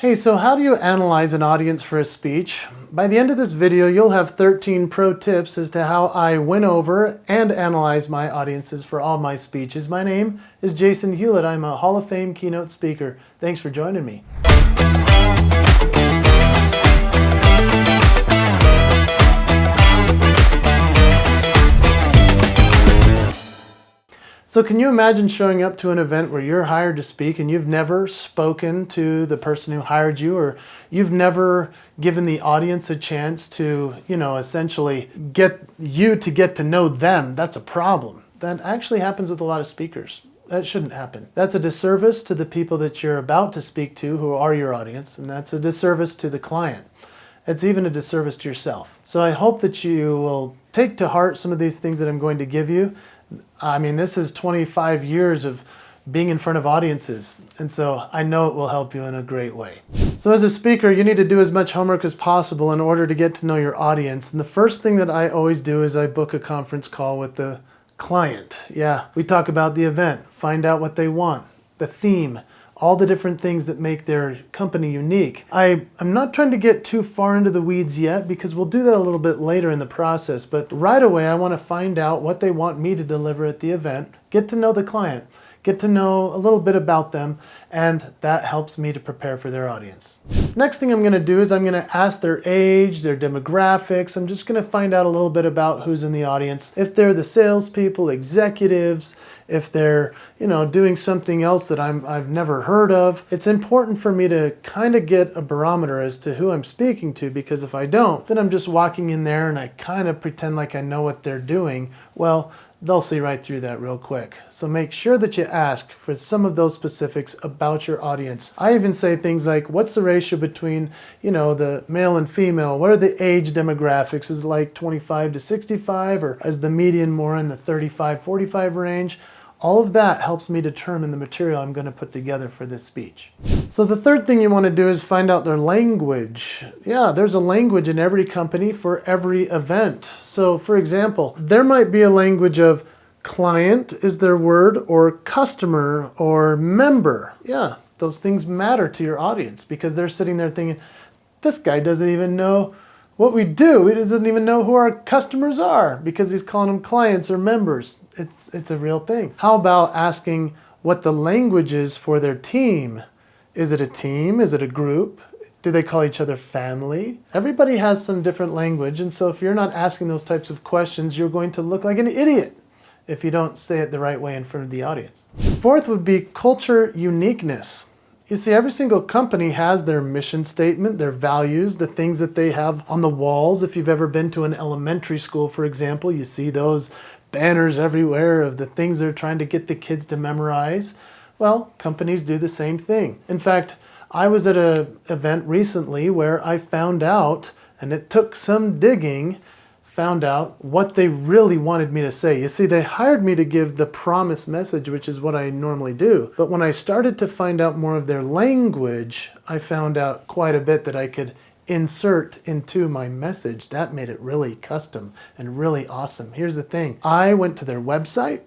Hey, so how do you analyze an audience for a speech? By the end of this video, you'll have 13 pro tips as to how I win over and analyze my audiences for all my speeches. My name is Jason Hewlett. I'm a Hall of Fame keynote speaker. Thanks for joining me. So can you imagine showing up to an event where you're hired to speak and you've never spoken to the person who hired you, or you've never given the audience a chance to, essentially get to know them? That's a problem. That actually happens with a lot of speakers. That shouldn't happen. That's a disservice to the people that you're about to speak to, who are your audience, and that's a disservice to the client. It's even a disservice to yourself. So I hope that you will take to heart some of these things that I'm going to give you. I mean, this is 25 years of being in front of audiences, and so I know it will help you in a great way. So as a speaker, you need to do as much homework as possible in order to get to know your audience. And the first thing that I always do is I book a conference call with the client. Yeah, we talk about the event, find out what they want, the theme, all the different things that make their company unique. I'm not trying to get too far into the weeds yet, because we'll do that a little bit later in the process, but right away I want to find out what they want me to deliver at the event, get to know the client, get to know a little bit about them, and that helps me to prepare for their audience. Next thing I'm going to do is I'm going to ask their age, their demographics. I'm just going to find out a little bit about who's in the audience. If they're the salespeople, executives, if they're, doing something else that I've never heard of. It's important for me to kind of get a barometer as to who I'm speaking to, because if I don't, then I'm just walking in there and I kind of pretend like I know what they're doing. Well, they'll see right through that real quick. So make sure that you ask for some of those specifics about your audience. I even say things like, what's the ratio between, the male and female? What are the age demographics? Is it like 25 to 65, or is the median more in the 35-45 range? All of that helps me determine the material I'm going to put together for this speech. So the third thing you want to do is find out their language. Yeah, there's a language in every company for every event. So for example, there might be a language of client is their word, or customer, or member. Yeah, those things matter to your audience, because they're sitting there thinking, this guy doesn't even know what we do. He doesn't even know who our customers are, because he's calling them clients or members. It's a real thing. How about asking what the language is for their team? Is it a team? Is it a group? Do they call each other family? Everybody has some different language, and so if you're not asking those types of questions, you're going to look like an idiot if you don't say it the right way in front of the audience. Fourth would be culture uniqueness. You see, every single company has their mission statement, their values, the things that they have on the walls. If you've ever been to an elementary school, for example, you see those banners everywhere of the things they're trying to get the kids to memorize. Well, companies do the same thing. In fact, I was at an event recently where I found out, and it took some digging, found out what they really wanted me to say. You see, they hired me to give the promise message, which is what I normally do. But when I started to find out more of their language, I found out quite a bit that I could insert into my message. That made it really custom and really awesome. Here's the thing. I went to their website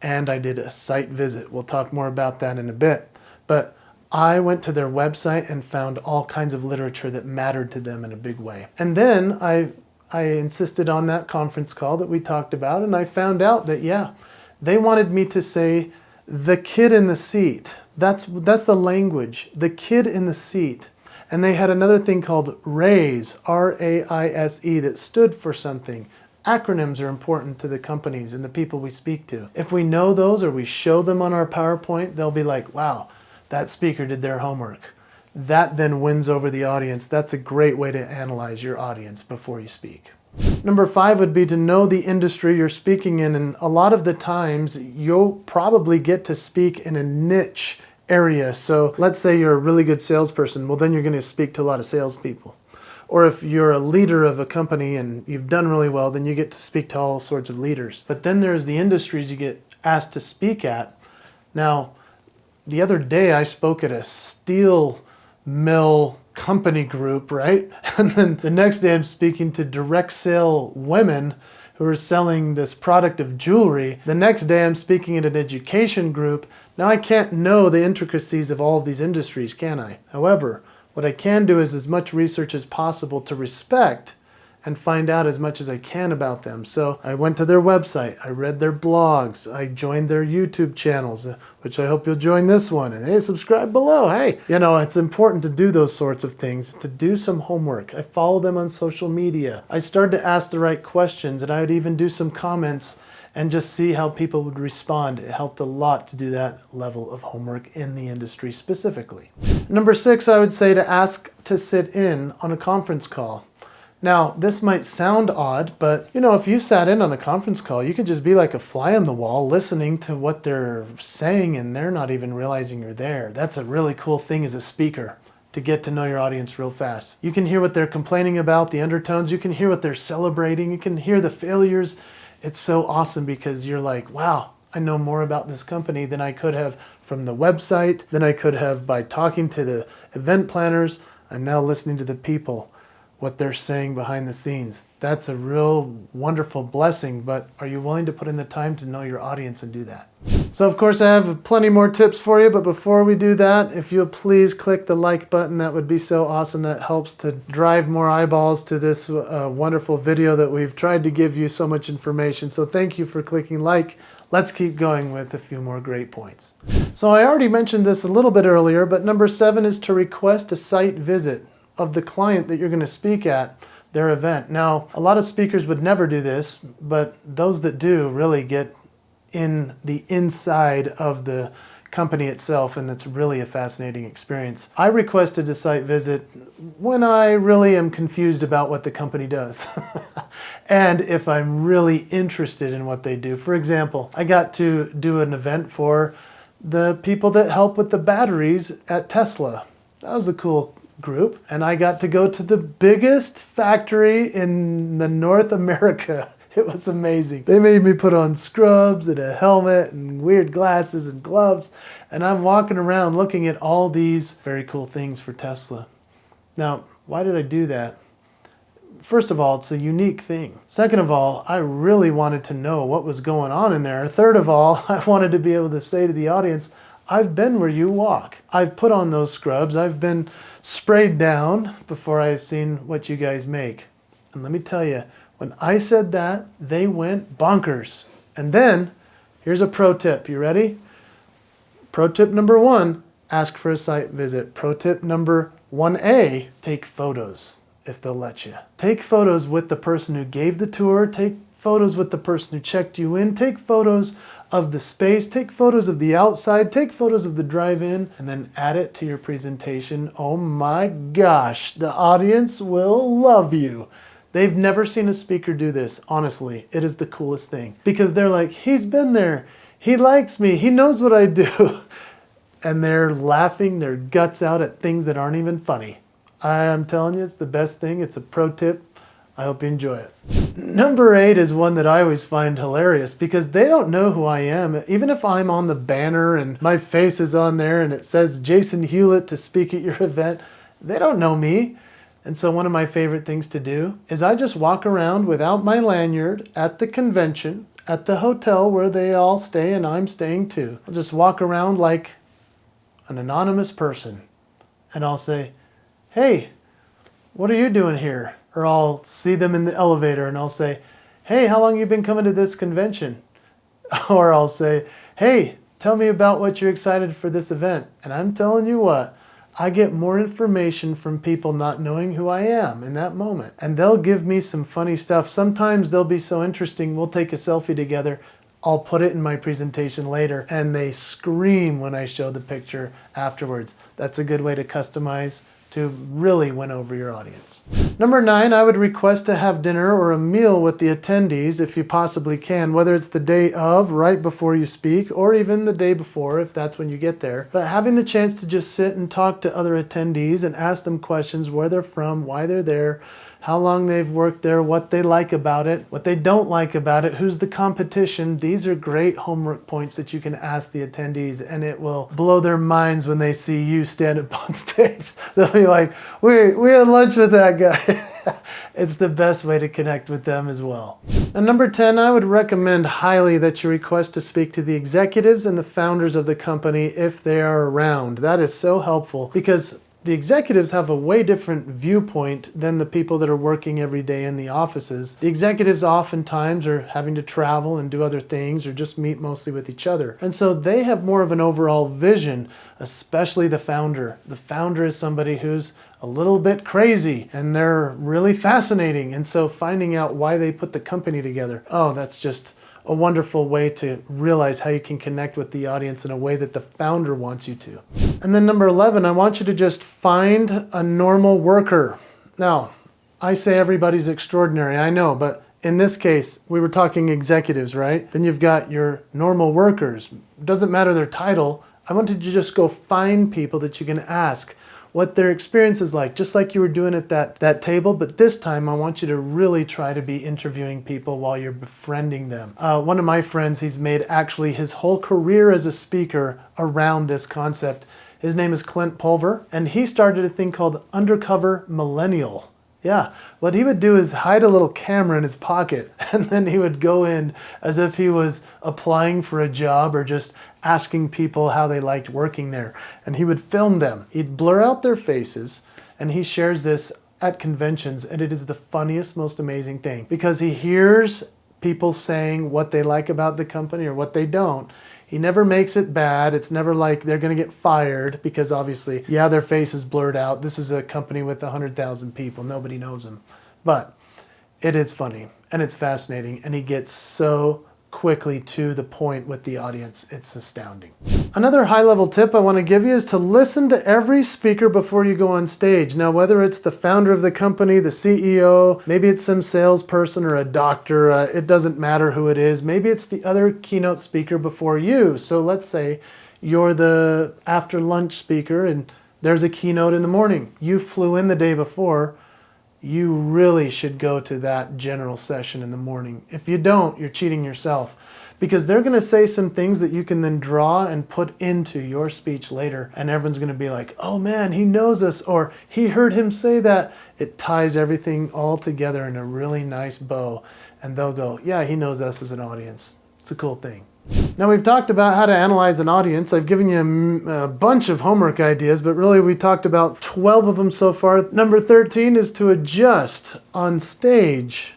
and I did a site visit. We'll talk more about that in a bit. But I went to their website and found all kinds of literature that mattered to them in a big way. And then I insisted on that conference call that we talked about, and I found out that, yeah, they wanted me to say the kid in the seat. That's the language, the kid in the seat. And they had another thing called RAISE, R-A-I-S-E, that stood for something. Acronyms are important to the companies and the people we speak to. If we know those, or we show them on our PowerPoint, they'll be like, wow, that speaker did their homework. That then wins over the audience. That's a great way to analyze your audience before you speak. Number 5 would be to know the industry you're speaking in. And a lot of the times you'll probably get to speak in a niche area. So let's say you're a really good salesperson. Well, then you're going to speak to a lot of salespeople. Or if you're a leader of a company and you've done really well, then you get to speak to all sorts of leaders. But then there's the industries you get asked to speak at. Now, the other day I spoke at a steel mill company group, right? And then the next day I'm speaking to direct sale women who are selling this product of jewelry. The next day I'm speaking at an education group. Now I can't know the intricacies of all of these industries, can I? However, what I can do is as much research as possible to respect and find out as much as I can about them. So I went to their website, I read their blogs, I joined their YouTube channels, which I hope you'll join this one. And hey, subscribe below. Hey, you know, it's important to do those sorts of things, to do some homework. I follow them on social media. I started to ask the right questions, and I would even do some comments and just see how people would respond. It helped a lot to do that level of homework in the industry specifically. Number 6, I would say to ask to sit in on a conference call. Now, this might sound odd, but you know, if you sat in on a conference call, you could just be like a fly on the wall listening to what they're saying and they're not even realizing you're there. That's a really cool thing as a speaker, to get to know your audience real fast. You can hear what they're complaining about, the undertones, you can hear what they're celebrating, you can hear the failures. It's so awesome because you're like, wow, I know more about this company than I could have from the website, than I could have by talking to the event planners. I'm now listening to the people, what they're saying behind the scenes. That's a real wonderful blessing, but are you willing to put in the time to know your audience and do that? So of course I have plenty more tips for you, but before we do that, if you'll please click the like button, that would be so awesome. That helps to drive more eyeballs to this wonderful video that we've tried to give you so much information. So thank you for clicking like. Let's keep going with a few more great points. So I already mentioned this a little bit earlier, but number 7 is to request a site visit of the client that you're going to speak at, their event. Now, a lot of speakers would never do this, but those that do really get in the inside of the company itself, and it's really a fascinating experience. I requested a site visit when I really am confused about what the company does and if I'm really interested in what they do. For example, I got to do an event for the people that help with the batteries at Tesla. That was a cool group, and I got to go to the biggest factory in the North America. It was amazing. They made me put on scrubs and a helmet and weird glasses and gloves, and I'm walking around looking at all these very cool things for Tesla. Now, why did I do that? First of all, it's a unique thing. Second of all, I really wanted to know what was going on in there. Third of all, I wanted to be able to say to the audience, I've been where you walk. I've put on those scrubs. I've been sprayed down before I've seen what you guys make. And let me tell you, when I said that, they went bonkers. And then, here's a pro tip. You ready? Pro tip number 1, ask for a site visit. Pro tip number 1A, take photos if they'll let you. Take photos with the person who gave the tour. Take photos with the person who checked you in. Take photos of the space, take photos of the outside, take photos of the drive-in, and then add it to your presentation. Oh my gosh, the audience will love you. They've never seen a speaker do this. Honestly, it is the coolest thing because they're like, he's been there, he likes me, he knows what I do. And they're laughing their guts out at things that aren't even funny. I am telling you, it's the best thing. It's a pro tip. I hope you enjoy it. Number 8 is one that I always find hilarious because they don't know who I am. Even if I'm on the banner and my face is on there and it says Jason Hewlett to speak at your event, they don't know me. And so one of my favorite things to do is I just walk around without my lanyard at the convention, at the hotel where they all stay and I'm staying too. I'll just walk around like an anonymous person and I'll say, hey, what are you doing here? Or I'll see them in the elevator and I'll say, hey, how long have you been coming to this convention? Or I'll say, hey, tell me about what you're excited for this event. And I'm telling you what, I get more information from people not knowing who I am in that moment. And they'll give me some funny stuff. Sometimes they'll be so interesting, we'll take a selfie together. I'll put it in my presentation later and they scream when I show the picture afterwards. That's a good way to customize to really win over your audience. Number 9, I would request to have dinner or a meal with the attendees if you possibly can, whether it's the day of, right before you speak, or even the day before if that's when you get there. But having the chance to just sit and talk to other attendees and ask them questions, where they're from, why they're there, how long they've worked there, what they like about it, what they don't like about it, who's the competition. These are great homework points that you can ask the attendees, and it will blow their minds when they see you stand up on stage. They'll be like, we had lunch with that guy. It's the best way to connect with them as well. And number 10, I would recommend highly that you request to speak to the executives and the founders of the company if they are around. That is so helpful because the executives have a way different viewpoint than the people that are working every day in the offices. The executives oftentimes are having to travel and do other things or just meet mostly with each other. And so they have more of an overall vision, especially the founder. The founder is somebody who's a little bit crazy and they're really fascinating. And so finding out why they put the company together, oh, that's just a wonderful way to realize how you can connect with the audience in a way that the founder wants you to. And then number 11, I want you to just find a normal worker. Now, I say everybody's extraordinary, I know, but in this case, we were talking executives, right? Then you've got your normal workers. Doesn't matter their title. I wanted you to just go find people that you can ask what their experience is like, just like you were doing at that table, but this time I want you to really try to be interviewing people while you're befriending them. One of my friends, he's made actually his whole career as a speaker around this concept. His name is Clint Pulver, and he started a thing called Undercover Millenial. Yeah, what he would do is hide a little camera in his pocket, and then he would go in as if he was applying for a job or just asking people how they liked working there. And he would film them. He'd blur out their faces, and he shares this at conventions, and it is the funniest, most amazing thing because he hears people saying what they like about the company or what they don't. He never makes it bad. It's never like they're going to get fired because obviously, yeah, their face is blurred out. This is a company with 100,000 people. Nobody knows them. But it is funny and it's fascinating, and he gets so quickly to the point with the audience. It's astounding. Another high-level tip I want to give you is to listen to every speaker before you go on stage. Now, whether it's the founder of the company, the CEO, maybe it's some salesperson or a doctor, it doesn't matter who it is. Maybe it's the other keynote speaker before you. So let's say you're the after lunch speaker and there's a keynote in the morning. You flew in the day before. You really should go to that general session in the morning. If you don't, you're cheating yourself because they're going to say some things that you can then draw and put into your speech later. And everyone's going to be like, oh man, he knows us, or he heard him say that. It ties everything all together in a really nice bow. And they'll go, yeah, he knows us as an audience. It's a cool thing. Now we've talked about how to analyze an audience. I've given you a bunch of homework ideas, but really we talked about 12 of them so far. Number 13 is to adjust on stage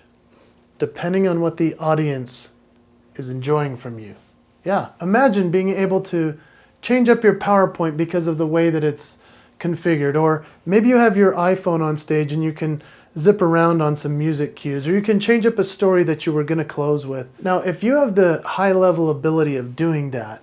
depending on what the audience is enjoying from you. Yeah, imagine being able to change up your PowerPoint because of the way that it's configured. Or maybe you have your iPhone on stage and you can zip around on some music cues, or you can change up a story that you were going to close with. Now, if you have the high level ability of doing that,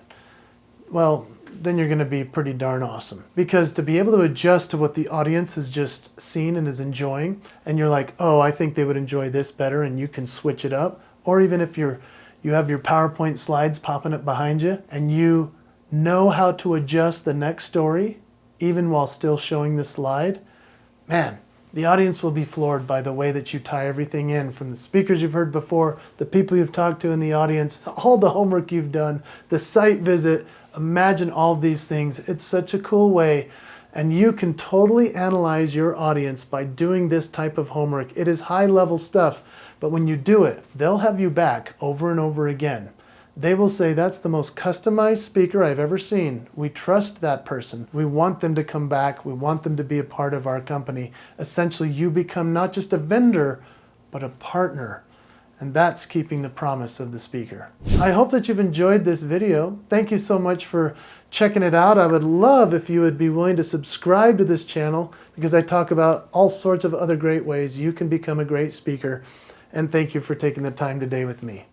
well, then you're going to be pretty darn awesome. Because to be able to adjust to what the audience has just seen and is enjoying, and you're like, oh, I think they would enjoy this better, and you can switch it up. Or even if you have your PowerPoint slides popping up behind you, and you know how to adjust the next story, even while still showing the slide, man, the audience will be floored by the way that you tie everything in, from the speakers you've heard before, the people you've talked to in the audience, all the homework you've done, the site visit. Imagine all of these things. It's such a cool way, and you can totally analyze your audience by doing this type of homework. It is high-level stuff, but when you do it, they'll have you back over and over again. They will say, that's the most customized speaker I've ever seen. We trust that person. We want them to come back. We want them to be a part of our company. Essentially, you become not just a vendor, but a partner. And that's keeping the promise of the speaker. I hope that you've enjoyed this video. Thank you so much for checking it out. I would love if you would be willing to subscribe to this channel because I talk about all sorts of other great ways you can become a great speaker. And thank you for taking the time today with me.